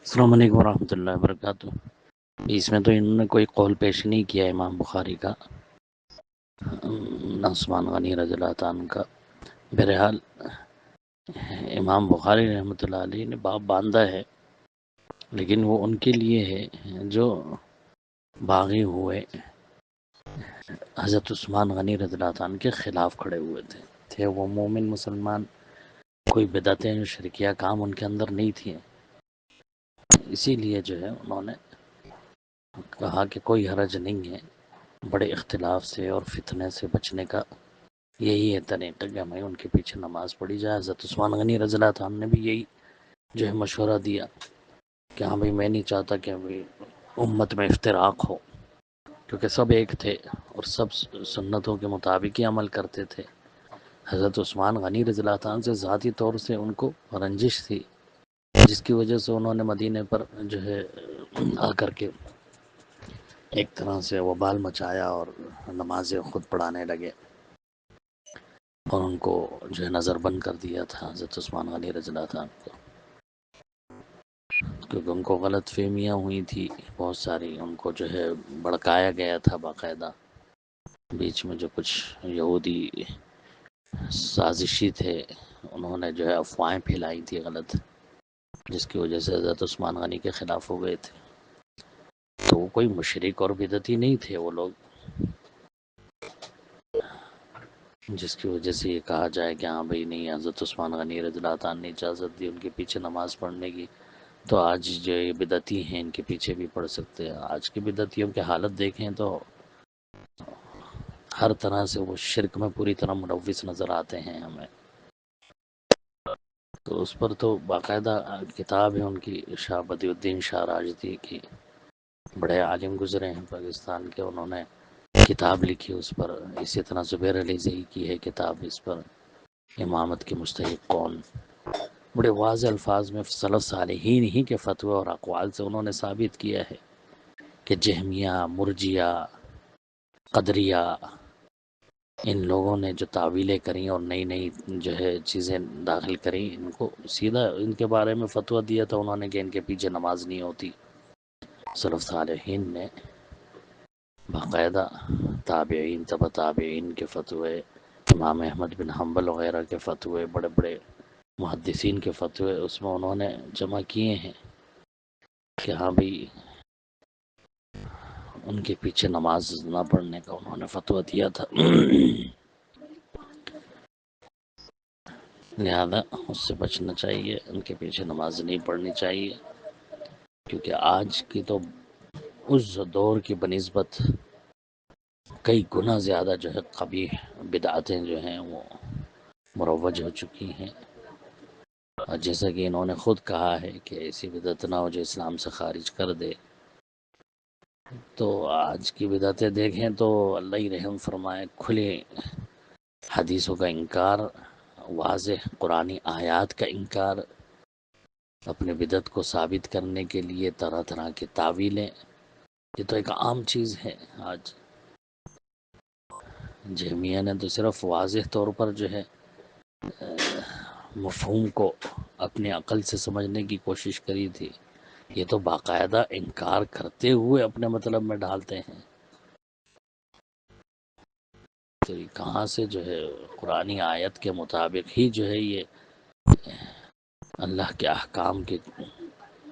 السلام علیکم ورحمۃ اللہ وبرکاتہ۔ اس میں تو انہوں نے کوئی قول پیش نہیں کیا امام بخاری کا، نہ عثمان غنی رضی اللہ تعالیٰ عنہ کا۔ بہرحال امام بخاری رحمۃ اللہ علیہ نے باب باندھا ہے، لیکن وہ ان کے لیے ہے جو باغی ہوئے حضرت عثمان غنی رضی اللہ تعالیٰ عنہ کے خلاف کھڑے ہوئے تھے وہ مومن مسلمان، کوئی بدعتیں شرکیہ کام ان کے اندر نہیں تھے، اسی لیے جو ہے انہوں نے کہا کہ کوئی حرج نہیں ہے بڑے اختلاف سے اور فتنے سے بچنے کا، یہی ہے طریقہ کہ ہمیں ان کے پیچھے نماز پڑھی جائے۔ حضرت عثمان غنی رضی اللہ عنہ نے بھی یہی جو ہے مشورہ دیا کہ ہاں بھائی میں نہیں چاہتا کہ امت میں افتراق ہو، کیونکہ سب ایک تھے اور سب سنتوں کے مطابق ہی عمل کرتے تھے۔ حضرت عثمان غنی رضی اللہ عنہ سے ذاتی طور سے ان کو رنجش تھی، جس کی وجہ سے انہوں نے مدینے پر جو ہے آ کر کے ایک طرح سے وبال مچایا اور نمازیں خود پڑھانے لگے اور ان کو جو ہے نظر بند کر دیا تھا حضرت عثمان غنی رضی اللہ عنہ کو، کیونکہ ان کو غلط فہمیاں ہوئی تھی بہت ساری، ان کو جو ہے بھڑکایا گیا تھا باقاعدہ، بیچ میں جو کچھ یہودی سازشی تھے انہوں نے جو ہے افواہیں پھیلائی تھی غلط، جس کی وجہ سے حضرت عثمان غنی کے خلاف ہو گئے تھے۔ تو وہ کوئی مشرک اور بدعتی نہیں تھے وہ لوگ، جس کی وجہ سے یہ کہا جائے کہ ہاں بھائی نہیں، حضرت عثمان غنی رضی اللہ عنہ نے اجازت دی ان کے پیچھے نماز پڑھنے کی، تو آج جو یہ بدعتی ہیں ان کے پیچھے بھی پڑھ سکتے ہیں۔ آج کی بدعتیوں کی حالت دیکھیں تو ہر طرح سے وہ شرک میں پوری طرح ملوث نظر آتے ہیں ہمیں، تو اس پر تو باقاعدہ کتاب ہے ان کی، شاہ بدی الدین شاہ راجدی کی، بڑے عالم گزرے ہیں پاکستان کے، انہوں نے کتاب لکھی اس پر۔ اسی طرح زبیر علی زئی کی ہے کتاب اس پر، امامت کے مستحق کون، بڑے واضح الفاظ میں سلف صالحین ہی کے فتوے اور اقوال سے انہوں نے ثابت کیا ہے کہ جہمیہ، مرجیہ، قدریہ، ان لوگوں نے جو تعویلیں کریں اور نئی نئی جو ہے چیزیں داخل کریں، ان کو سیدھا ان کے بارے میں فتویٰ دیا تھا انہوں نے کہ ان کے پیچھے نماز نہیں ہوتی۔ سلف صالحین نے باقاعدہ تابعین، تبع تابعین کے فتوے، امام احمد بن حنبل وغیرہ کے فتوے، بڑے بڑے محدثین کے فتوے اس میں انہوں نے جمع کیے ہیں کہ ہاں بھائی ان کے پیچھے نماز نہ پڑھنے کا انہوں نے فتویٰ دیا تھا، لہذا اس سے بچنا چاہیے، ان کے پیچھے نماز نہیں پڑھنی چاہیے، کیونکہ آج کی تو اس دور کی بنسبت کئی گنا زیادہ جو ہے قبیح بدعتیں جو ہیں وہ مروج ہو چکی ہیں، اور جیسا کہ انہوں نے خود کہا ہے کہ ایسی بدعت نہ ہو جو اسلام سے خارج کر دے۔ تو آج کی بدعتیں دیکھیں تو اللہ ہی رحم فرمائے، کھلے حدیثوں کا انکار، واضح قرآنی آیات کا انکار، اپنے بدعت کو ثابت کرنے کے لیے طرح طرح کی تعویلیں، یہ تو ایک عام چیز ہے آج۔ جہمیہ نے تو صرف واضح طور پر جو ہے مفہوم کو اپنی عقل سے سمجھنے کی کوشش کری تھی، یہ تو باقاعدہ انکار کرتے ہوئے اپنے مطلب میں ڈالتے ہیں، تو یہ کہاں سے جو ہے قرآنی آیت کے مطابق ہی جو ہے یہ اللہ کے احکام کے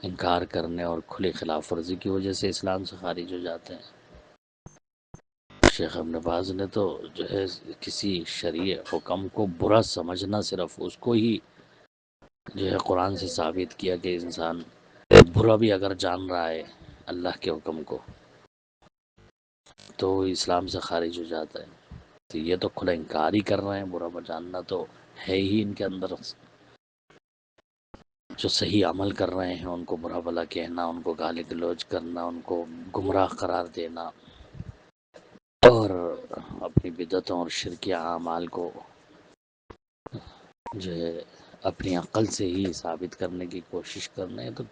انکار کرنے اور کھلی خلاف ورزی کی وجہ سے اسلام سے خارج ہو جاتے ہیں۔ شیخ ابن باز نے تو جو ہے کسی شرعی حکم کو برا سمجھنا، صرف اس کو ہی جو ہے قرآن سے ثابت کیا کہ انسان برا بھی اگر جان رہا ہے اللہ کے حکم کو تو اسلام سے خارج ہو جاتا ہے، تو یہ تو کھلا انکار ہی کر رہے ہیں، برا جاننا تو ہے ہی ان کے اندر، جو صحیح عمل کر رہے ہیں ان کو برا بھلا کہنا، ان کو گالی گلوچ کرنا، ان کو گمراہ قرار دینا، اور اپنی بدعتوں اور شرکیہ اعمال کو جو ہے اپنی عقل سے ہی ثابت کرنے کی کوشش کرنا ہے۔ تو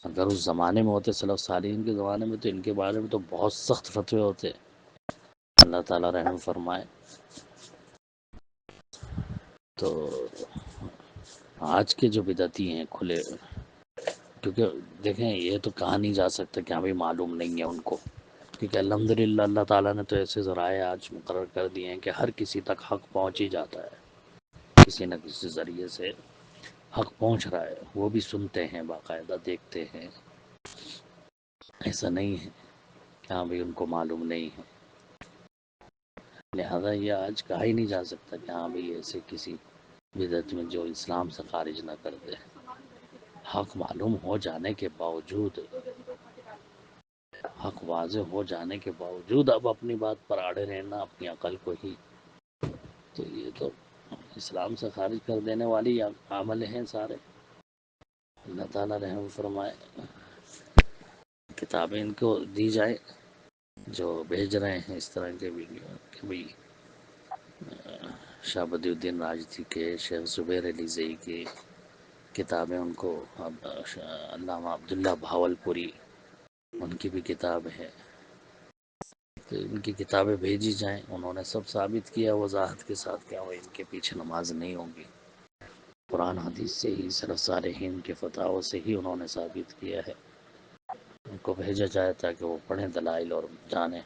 اگر اس زمانے میں ہوتے سلف صالحین کے زمانے میں تو ان کے بارے میں تو بہت سخت فتوے ہوتے، اللہ تعالیٰ رحم فرمائے۔ تو آج کے جو بدعتی ہیں کھلے کیونکہ دیکھیں یہ تو کہا نہیں جا سکتا کہ ہمیں معلوم نہیں ہے ان کو، کیونکہ الحمدللہ اللہ تعالیٰ نے تو ایسے ذرائع آج مقرر کر دیے ہیں کہ ہر کسی تک حق پہنچ ہی جاتا ہے، کسی نہ کسی ذریعے سے حق پہنچ رہا ہے، وہ بھی سنتے ہیں، باقاعدہ دیکھتے ہیں، ایسا نہیں ہے کہ ہاں بھی ان کو معلوم نہیں ہے۔ لہذا یہ آج کہا ہی نہیں جا سکتا کہ ہاں بھی ایسے کسی بدعت میں جو اسلام سے خارج نہ کر دے۔ حق معلوم ہو جانے کے باوجود، حق واضح ہو جانے کے باوجود اب اپنی بات پر اڑے رہنا، اپنی عقل کو ہی، تو یہ تو اسلام سے خارج کر دینے والی عمل ہیں سارے۔ اللہ تعالیٰ رحم فرمائے، کتابیں ان کو دی جائے جو بھیج رہے ہیں اس طرح کے ویڈیو، کہ بھئی شاہ بدی الدین راجدھی کے، شیخ زبیر علی زئی کی کتابیں ان کو، علامہ عبداللہ بھاول پوری ان کی بھی کتاب ہے، تو ان کی کتابیں بھیجی جائیں۔ انہوں نے سب ثابت کیا وضاحت کے ساتھ، کیا وہ ان کے پیچھے نماز نہیں ہوگی، قرآن حدیث سے ہی، سلف صالحین کے فتاوی سے ہی انہوں نے ثابت کیا ہے۔ ان کو بھیجا جائے تاکہ وہ پڑھیں دلائل اور جانیں۔